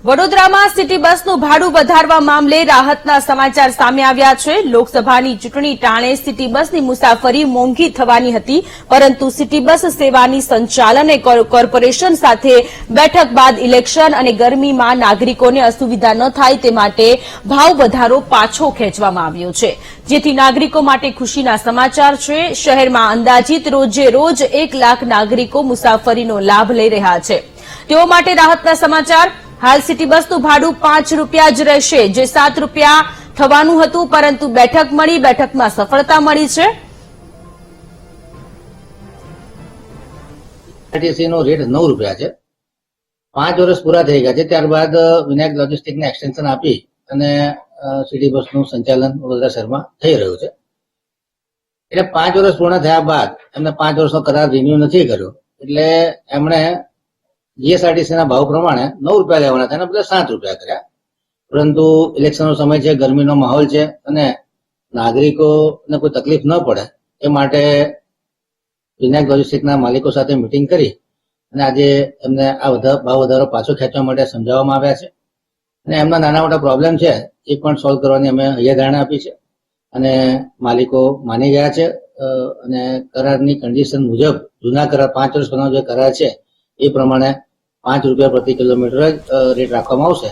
વડોદરામાં સિટી બસનું ભાડું વધારવા મામલે રાહતના સમાચાર સામે આવ્યા છે। લોકસભાની ચૂંટણી ટાણે સિટી બસની મુસાફરી મોંઘી થવાની હતી, પરંતુ સિટી બસ સેવાની સંચાલન કોર્પોરેશન સાથે બેઠક બાદ ઇલેક્શન અને ગરમીમાં નાગરિકોને અસુવિધા ન થાય તે માટે ભાવ વધારો પાછો ખેંચવામાં આવ્યો છે, જેથી નાગરિકો માટે ખુશીના સમાચાર છે। શહેરમાં અંદાજિત રોજે રોજ 1 લાખ નાગરિકો મુસાફરીનો લાભ લઈ રહ્યા છે, તેઓ માટે રાહતના સમાચાર। હાલ સિટી બસનું ભાડું 5 રૂપિયા જ રહેશે, જે 7 રૂપિયા થવાનું હતું, પરંતુ બેઠક મળી, બેઠકમાં સફળતા મળી છે। આરટીસી નો રેટ 9 રૂપિયા છે। 5 વર્ષ પૂરા થઈ ગયા છે, ત્યારબાદ વિનાયક લોજિસ્ટિકને એક્સટેન્શન આપી અને સિટી બસનું સંચાલન વડોદરા શહેરમાં થઈ રહ્યું છે। એટલે 5 વર્ષ પૂર્ણ થયા બાદ એમને 5 વર્ષનો કરાર રિન્યુ નથી કર્યો, એટલે એમણે જીએસઆરટીસી ના ભાવ પ્રમાણે 9 રૂપિયા લેવાના હતા, એના બદલે 7 રૂપિયા કર્યા। પરંતુ ઇલેક્શનનો સમય છે, ગરમીનો માહોલ છે અને નાગરિકોને કોઈ તકલીફ ન પડે એ માટે વિનાયક લોજિસ્ટિકના માલિકો સાથે મિટિંગ કરી અને આજે એમને આ ભાવ વધારો પાછો ખેંચવા માટે સમજાવવામાં આવ્યા છે અને એમના નાના મોટા પ્રોબ્લેમ છે એ પણ સોલ્વ કરવાની અમે હૈયાધારણા આપી છે અને માલિકો માની ગયા છે અને કરારની કન્ડિશન મુજબ જૂના કરાર 5 વર્ષ પહેલાનો જે કરાર છે એ પ્રમાણે 5 રૂપિયા પ્રતિ કિલોમીટર રેટ રાખવામાં આવશે।